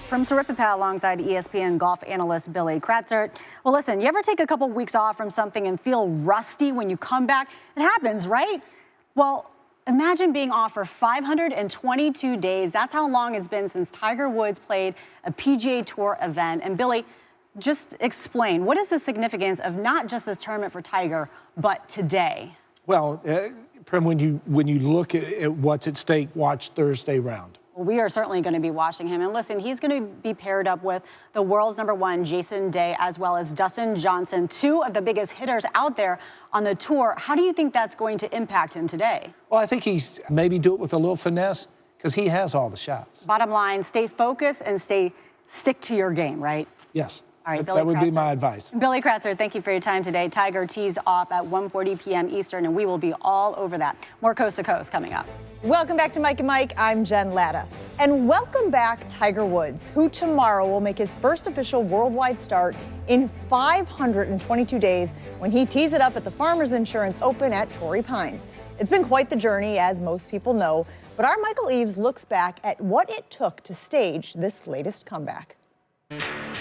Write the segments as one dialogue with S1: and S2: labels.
S1: Prim Siripipat alongside ESPN golf analyst Billy Kratzert. Well, listen, you ever take a couple weeks off from something and feel rusty when you come back? It happens, right? Well, imagine being off for 522 days. That's how long it's been since Tiger Woods played a PGA Tour event. And Billy, just explain, what is the significance of not just this tournament for Tiger, but today?
S2: Well, Prim, when you look at what's at stake, watch Thursday round.
S1: Well, we are certainly going to be watching him. And listen, he's going to be paired up with the world's #1, Jason Day, as well as Dustin Johnson, two of the biggest hitters out there on the tour. How do you think that's going to impact him today?
S2: Well, I think he's maybe do it with a little finesse because he has all the shots.
S1: Bottom line, stay focused and stick to your game, right?
S2: Yes.
S1: All right,
S2: that would be my advice.
S1: Billy Kratzert, thank you for your time today. Tiger tees off at 1:40 p.m. Eastern, and we will be all over that. More Coast to Coast coming up.
S3: Welcome back to Mike and Mike. I'm Jen Lada. And welcome back Tiger Woods, who tomorrow will make his first official worldwide start in 522 days when he tees it up at the Farmers Insurance Open at Torrey Pines. It's been quite the journey, as most people know, but our Michael Eaves looks back at what it took to stage this latest comeback.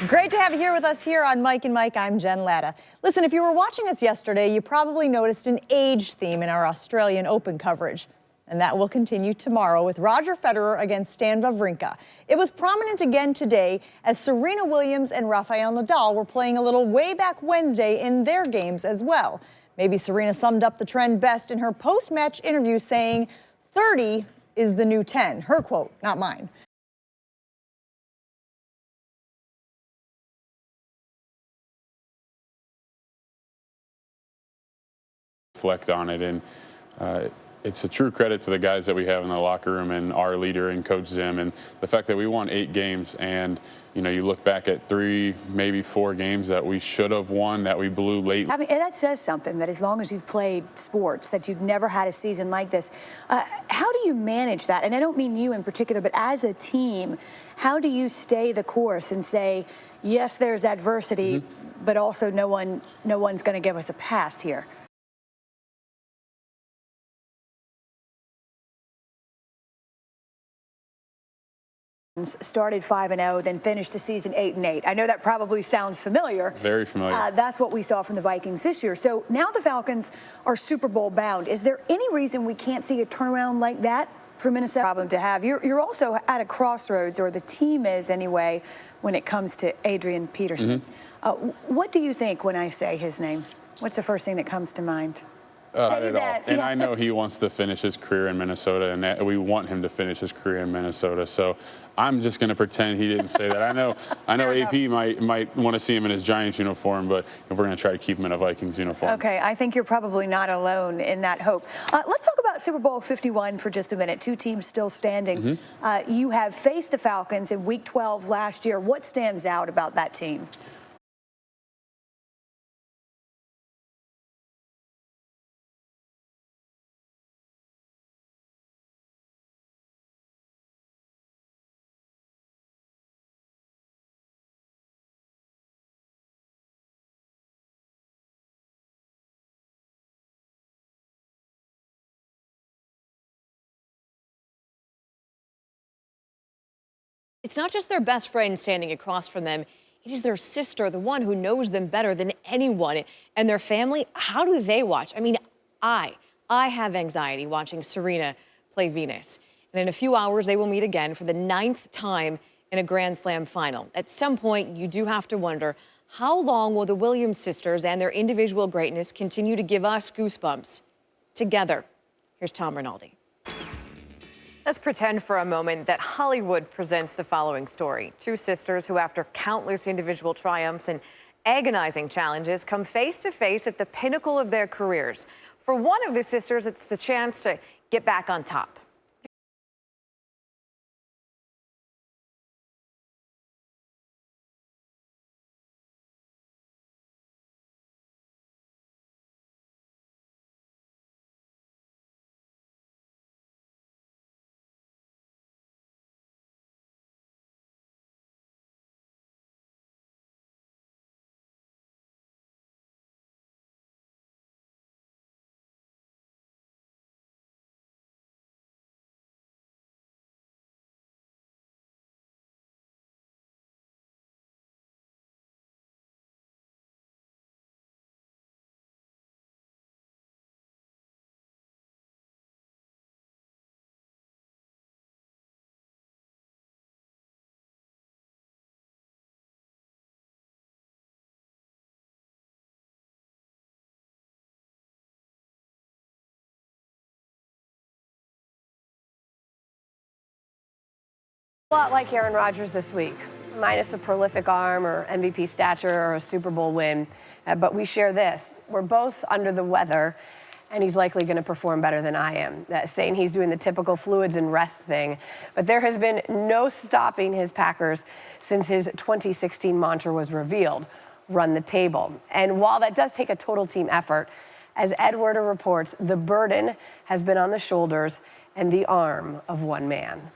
S3: Great to have you here with us here on Mike and Mike. I'm Jen Lada. Listen, if you were watching us yesterday, you probably noticed an age theme in our Australian Open coverage. And that will continue tomorrow with Roger Federer against Stan Wawrinka. It was prominent again today as Serena Williams and Rafael Nadal were playing a little way back Wednesday in their games as well. Maybe Serena summed up the trend best in her post-match interview saying, 30 is the new 10. Her quote, not mine.
S4: Reflect on it, and it's a true credit to the guys that we have in the locker room and our leader and Coach Zim, and the fact that we won 8 games, and you look back at 3, maybe 4 games that we should have won that we blew late.
S5: I mean, and that says something, that as long as you've played sports, that you've never had a season like this. How do you manage that? And I don't mean you in particular, but as a team, how do you stay the course and say, yes, there's adversity, but also no one's going to give us a pass here? Started 5-0, then finished the season 8-8. I know that probably sounds familiar.
S4: Very familiar.
S5: That's what we saw from the Vikings this year. So now the Falcons are Super Bowl bound. Is there any reason we can't see a turnaround like that for Minnesota? Problem to have. You're also at a crossroads, or the team is anyway, when it comes to Adrian Peterson. What do you think when I say his name? What's the first thing that comes to mind?
S4: Not at all. And I know he wants to finish his career in Minnesota, and we want him to finish his career in Minnesota. So I'm just going to pretend he didn't say that. I know AP might want to see him in his Giants uniform, but we're going to try to keep him in a Vikings uniform.
S5: Okay, I think you're probably not alone in that hope. Let's talk about Super Bowl 51 for just a minute. 2 teams still standing. You have faced the Falcons in Week 12 last year. What stands out about that team?
S6: It's not just their best friend standing across from them. It is their sister, the one who knows them better than anyone. And their family, how do they watch? I mean, I have anxiety watching Serena play Venus. And in a few hours, they will meet again for the 9th time in a Grand Slam final. At some point, you do have to wonder, how long will the Williams sisters and their individual greatness continue to give us goosebumps together? Here's Tom Rinaldi.
S7: Let's pretend for a moment that Hollywood presents the following story. 2 sisters who, after countless individual triumphs and agonizing challenges, come face to face at the pinnacle of their careers. For one of the sisters, it's the chance to get back on top.
S8: A lot like Aaron Rodgers this week, minus a prolific arm or MVP stature or a Super Bowl win. But we share this. We're both under the weather, and he's likely going to perform better than I am. Saying he's doing the typical fluids and rest thing. But there has been no stopping his Packers since his 2016 mantra was revealed, run the table. And while that does take a total team effort, as Ed Werder reports, the burden has been on the shoulders and the arm of one man.